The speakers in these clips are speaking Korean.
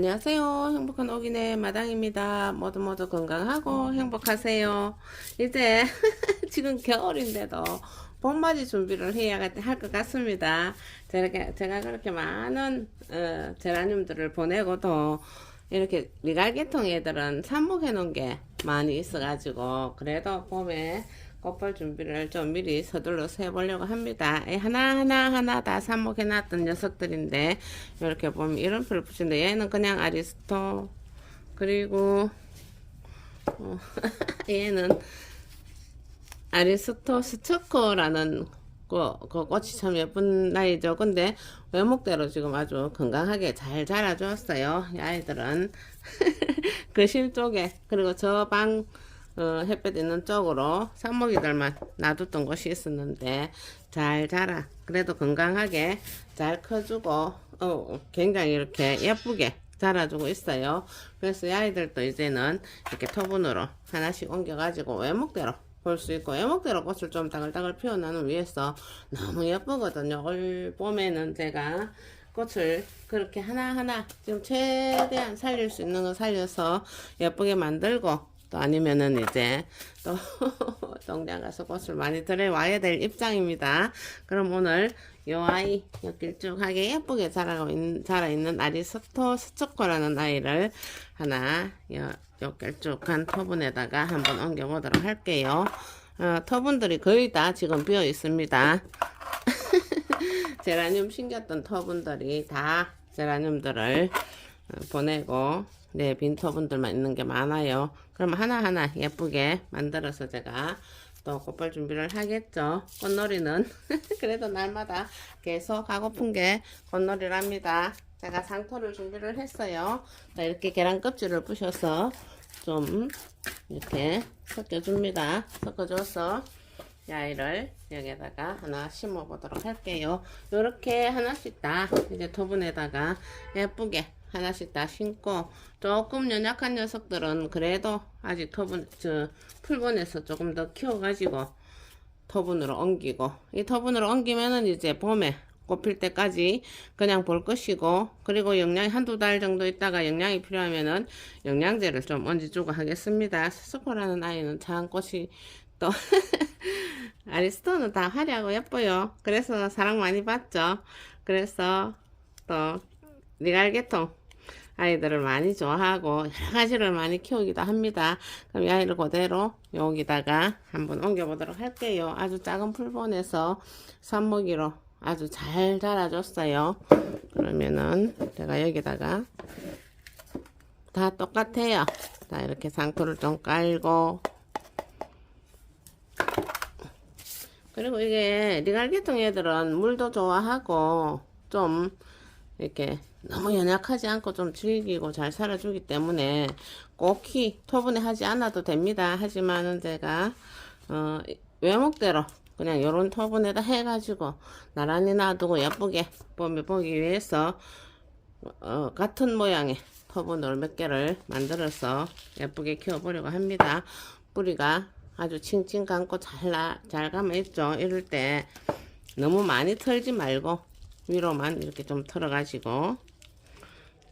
안녕하세요. 행복한 오기네 마당입니다. 모두 건강하고 행복하세요. 이제 지금 겨울인데도 봄맞이 준비를 해야 할 것 같습니다. 제가 그렇게 많은 제라늄들을 보내고도 이렇게 미갈개통 애들은 삽목해 놓은 게 많이 있어가지고 그래도 봄에 꽃볼 준비를 좀 미리 서둘러서 해보려고 합니다. 하나 다 삽목해 놨던 녀석들인데 이렇게 보면 이름표를 붙이는데 얘는 그냥 아리스토, 그리고 얘는 아리스토 스초코라는 그 꽃이 참 예쁜 나이죠. 근데 외목대로 지금 아주 건강하게 잘 자라주었어요. 이 아이들은 거실 쪽에, 그리고 저 방 햇볕 있는 쪽으로 삽목이들만 놔뒀던 곳이 있었는데 잘 자라, 그래도 건강하게 잘 커주고 굉장히 이렇게 예쁘게 자라주고 있어요. 그래서 이 아이들도 이제는 이렇게 토분으로 하나씩 옮겨가지고 외목대로 볼 수 있고, 외목대로 꽃을 좀 다글다글 피워나는 위해서 너무 예쁘거든요. 올 봄에는 제가 꽃을 그렇게 하나하나 지금 최대한 살릴 수 있는 거 살려서 예쁘게 만들고, 또 아니면은 이제 또 동장 가서 꽃을 많이 들여와야 될 입장입니다. 그럼 오늘 요 아이, 요 길쭉하게 예쁘게 자라있는 아리스토 스초코라는 아이를 하나 요 길쭉한 토분에다가 한번 옮겨 보도록 할게요. 토분들이 거의 다 지금 비어 있습니다. 제라늄 심겼던 토분들이 다 제라늄들을 보내고, 네, 빈 토분들만 있는 게 많아요. 그럼 하나하나 예쁘게 만들어서 제가 또 꽃볼 준비를 하겠죠. 꽃놀이는 그래도 날마다 계속 하고픈 게 꽃놀이랍니다. 제가 상토를 준비를 했어요. 자, 이렇게 계란 껍질을 부셔서 좀 이렇게 섞어줍니다. 섞어줘서 이 아이를 여기에다가 하나 심어 보도록 할게요. 이렇게 하나씩 다 이제 토분에다가 예쁘게 하나씩 다 심고, 조금 연약한 녀석들은 그래도 아직 풀분에서 조금 더 키워가지고 토분으로 옮기고, 이 토분으로 옮기면은 이제 봄에 꽃필 때까지 그냥 볼 것이고, 그리고 영양이 한두 달 정도 있다가 영양이 필요하면은 영양제를 좀 얹어주고 하겠습니다. 스코라는 아이는 참 꽃이 또 아리스토는 다 화려하고 예뻐요. 그래서 사랑 많이 받죠. 그래서 또 니갈개통 아이들을 많이 좋아하고 여러 가지를 많이 키우기도 합니다. 그럼 이 아이를 그대로 여기다가 한번 옮겨 보도록 할게요. 아주 작은 풀본에서 삽목이로 아주 잘 자라줬어요. 그러면은 제가 여기다가 다 똑같아요. 자, 이렇게 상토를 좀 깔고, 그리고 이게 니갈개통 애들은 물도 좋아하고 좀 이렇게 너무 연약하지 않고 좀 질기고 잘 살아주기 때문에 꼭히 토분에 하지 않아도 됩니다. 하지만은 제가 외목대로 그냥 요런 토분에다 해가지고 나란히 놔두고 예쁘게 봄에 보기 위해서 같은 모양의 토분을 몇 개를 만들어서 예쁘게 키워보려고 합니다. 뿌리가 아주 칭칭 감고 잘 감아 있죠. 이럴 때 너무 많이 털지 말고 위로만 이렇게 좀 털어가지고,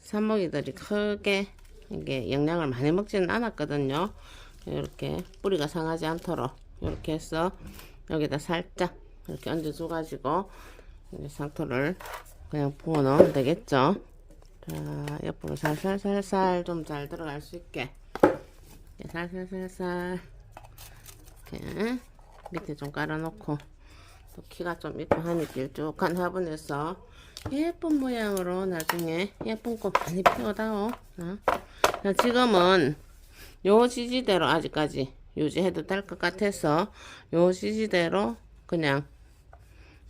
삽목이들이 크게 이게 영양을 많이 먹지는 않았거든요. 이렇게 뿌리가 상하지 않도록 이렇게 해서 여기다 살짝 이렇게 얹어줘가지고 상토를 그냥 부어 넣으면 되겠죠. 자, 옆으로 살살살살 좀 잘 들어갈 수 있게 살살살살 이렇게 밑에 좀 깔아놓고, 또 키가 좀 있고 하니 길쭉한 화분에서 예쁜 모양으로 나중에 예쁜 꽃 많이 피워다오. 지금은 요 지지대로 아직까지 유지해도 될 것 같아서 요 지지대로 그냥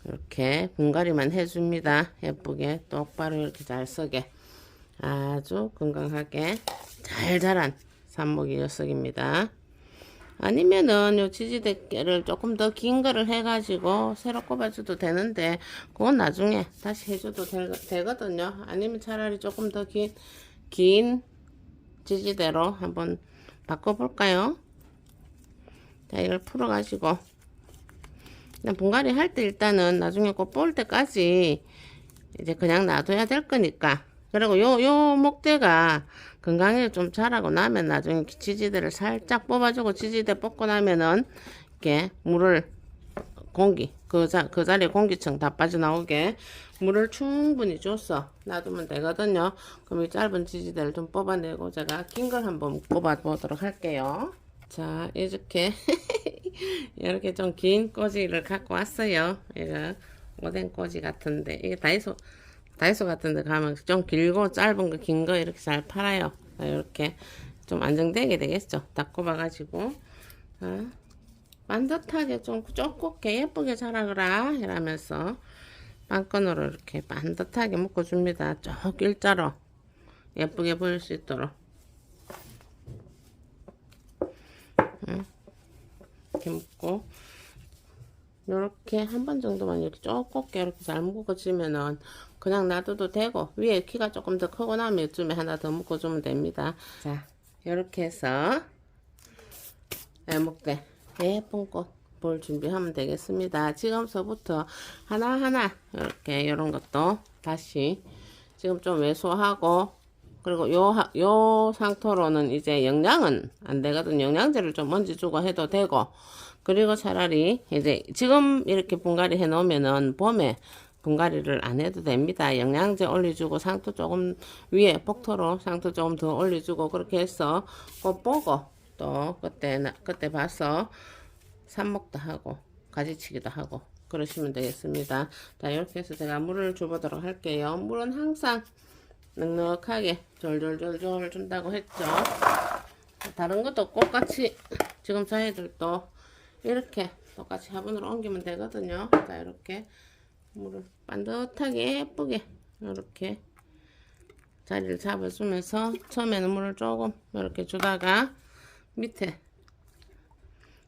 이렇게 분갈이만 해줍니다. 예쁘게 똑바로 이렇게 잘 서게 아주 건강하게 잘 자란 삽목이 녀석입니다. 아니면은 요 지지대를 조금 더 긴 거를 해가지고 새로 꼽아줘도 되는데 그건 나중에 다시 해줘도 되거든요. 아니면 차라리 조금 더 긴 지지대로 한번 바꿔볼까요? 자, 이걸 풀어가지고 그냥 분갈이 할 때 일단은 나중에 꽃 볼 때까지 이제 그냥 놔둬야 될 거니까 그리고 요 목대가 건강하게 좀 자라고 나면 나중에 지지대를 살짝 뽑아주고 지지대 뽑고 나면은 이렇게 물을 공기 그 자리에 공기층 다 빠져나오게 물을 충분히 줘서 놔두면 되거든요. 그럼 이 짧은 지지대를 좀 뽑아내고 제가 긴 걸 한번 뽑아 보도록 할게요. 자, 이렇게 이렇게 좀 긴 꼬지를 갖고 왔어요. 이거 오뎅 꼬지 같은데 이게 다이소 같은 데 가면 좀 길고 짧은 거 긴 거 이렇게 잘 팔아요. 이렇게 좀 안정되게 되겠죠. 딱 꼽아가지고 반듯하게 좀 쪼꿰게 예쁘게 자라거라 이러면서 빵끈으로 이렇게 반듯하게 묶어줍니다. 쭉 일자로 예쁘게 보일 수 있도록 이렇게 묶고 이렇게 한 번 정도만 이렇게 쪼꿰게 이렇게 잘 묶어주면은 그냥 놔둬도 되고 위에 키가 조금 더 크고 나면 이쯤에 하나 더 묶어주면 됩니다. 자, 이렇게 해서 목대 예쁜 꽃 볼 준비하면 되겠습니다. 지금서부터 하나하나 이렇게 이런 것도 다시 지금 좀 왜소하고 그리고 요 상토로는 이제 영양은 안 되거든. 영양제를 좀 얹어주고 해도 되고 그리고 차라리 이제 지금 이렇게 분갈이 해 놓으면은 봄에 분갈이를 안 해도 됩니다. 영양제 올려주고 상토 조금 위에 폭토로 상토 조금 더 올려주고 그렇게 해서 꽃 보고 또 그때 봐서 삽목도 하고 가지치기도 하고 그러시면 되겠습니다. 자, 이렇게 해서 제가 물을 줘보도록 할게요. 물은 항상 넉넉하게 졸졸졸졸 준다고 했죠. 다른 것도 똑같이 지금 저희들도 이렇게 똑같이 화분으로 옮기면 되거든요. 자, 이렇게 물을 반듯하게 예쁘게 이렇게 자리를 잡아주면서 처음에는 물을 조금 이렇게 주다가 밑에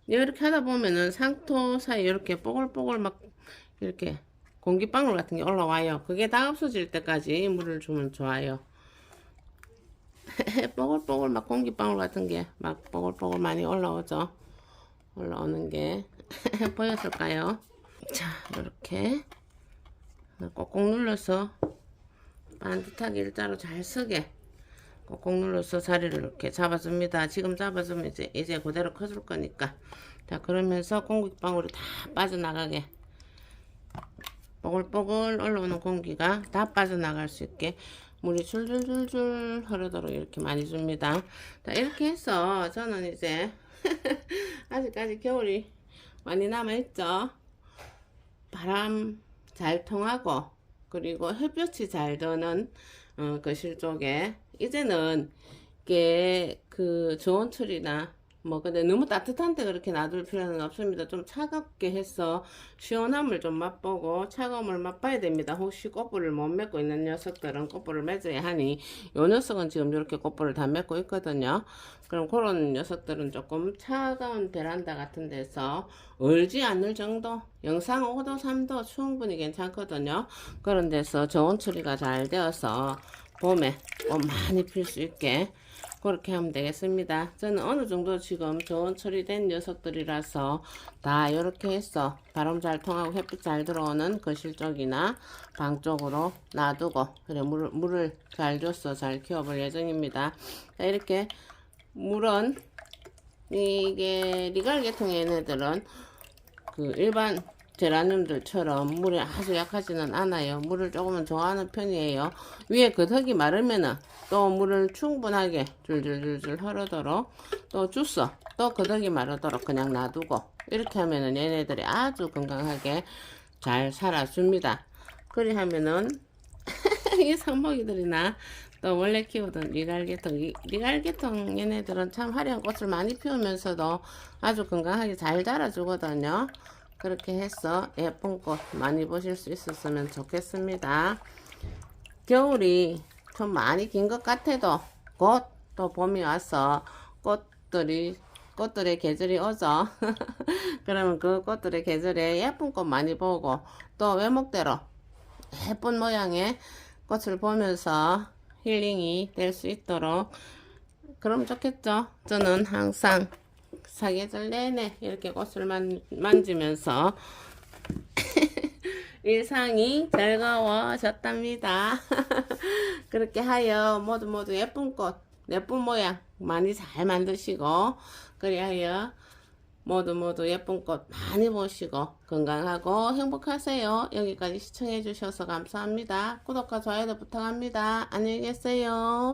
이렇게 하다 보면은 상토 사이 이렇게 뽀글뽀글 막 이렇게 공기방울 같은 게 올라와요. 그게 다 없어질 때까지 물을 주면 좋아요. 뽀글뽀글 막 공기방울 같은 게 막 뽀글뽀글 많이 올라오죠. 올라오는 게 보였을까요? 자, 이렇게 꼭꼭 눌러서 반듯하게 일자로 잘 서게 꼭꼭 눌러서 자리를 이렇게 잡아줍니다. 지금 잡아주면 이제 그대로 커질 거니까. 자, 그러면서 공기방울이 다 빠져나가게 뽀글뽀글 올라오는 공기가 다 빠져나갈 수 있게 물이 줄줄줄줄 흐르도록 이렇게 많이 줍니다. 자, 이렇게 해서 저는 이제 아직까지 겨울이 많이 남아있죠. 바람 잘 통하고 그리고 햇볕이 잘 드는 거실 쪽에 이제는 이게 그 좋은 철이나 뭐 근데 너무 따뜻한데 그렇게 놔둘 필요는 없습니다. 좀 차갑게 해서 시원함을 좀 맛보고 차가움을 맛봐야 됩니다. 혹시 꽃불을 못 맺고 있는 녀석들은 꽃불을 맺어야 하니 요 녀석은 지금 이렇게 꽃불을 다 맺고 있거든요. 그럼 그런 녀석들은 조금 차가운 베란다 같은 데서 얼지 않을 정도 영상 5도 3도 충분히 괜찮거든요. 그런 데서 저온 처리가 잘 되어서 봄에 꽃 많이 필 수 있게 그렇게 하면 되겠습니다. 저는 어느 정도 지금 저온 처리된 녀석들이라서 다 이렇게 해서 바람 잘 통하고 햇빛 잘 들어오는 거실 쪽이나 방 쪽으로 놔두고 그래 물을 잘 줘서 잘 키워볼 예정입니다. 자, 이렇게 물은 이게 리갈 계통의 얘네들은 그 일반 제라늄들처럼 물이 아주 약하지는 않아요. 물을 조금은 좋아하는 편이에요. 위에 그 흙이 마르면은 또 물을 충분하게 줄줄줄줄 흐르도록 또 주서 또 그 흙이 마르도록 그냥 놔두고 이렇게 하면은 얘네들이 아주 건강하게 잘 살아줍니다. 그리 하면은 이 상먹이들이나 또 원래 키우던 리갈계통 얘네들은 참 화려한 꽃을 많이 피우면서도 아주 건강하게 잘 자라주거든요. 그렇게 해서 예쁜 꽃 많이 보실 수 있었으면 좋겠습니다. 겨울이 좀 많이 긴 것 같아도 곧 또 봄이 와서 꽃들의 계절이 오죠. 그러면 그 꽃들의 계절에 예쁜 꽃 많이 보고 또 외목대로 예쁜 모양의 꽃을 보면서 힐링이 될 수 있도록 그럼 좋겠죠. 저는 항상 사계절 내내 이렇게 꽃을 만지면서 일상이 즐거워졌답니다. 그렇게 하여 모두 모두 예쁜 꽃, 예쁜 모양 많이 잘 만드시고, 그리하여 모두 모두 예쁜 꽃 많이 보시고 건강하고 행복하세요. 여기까지 시청해 주셔서 감사합니다. 구독과 좋아요도 부탁합니다. 안녕히 계세요.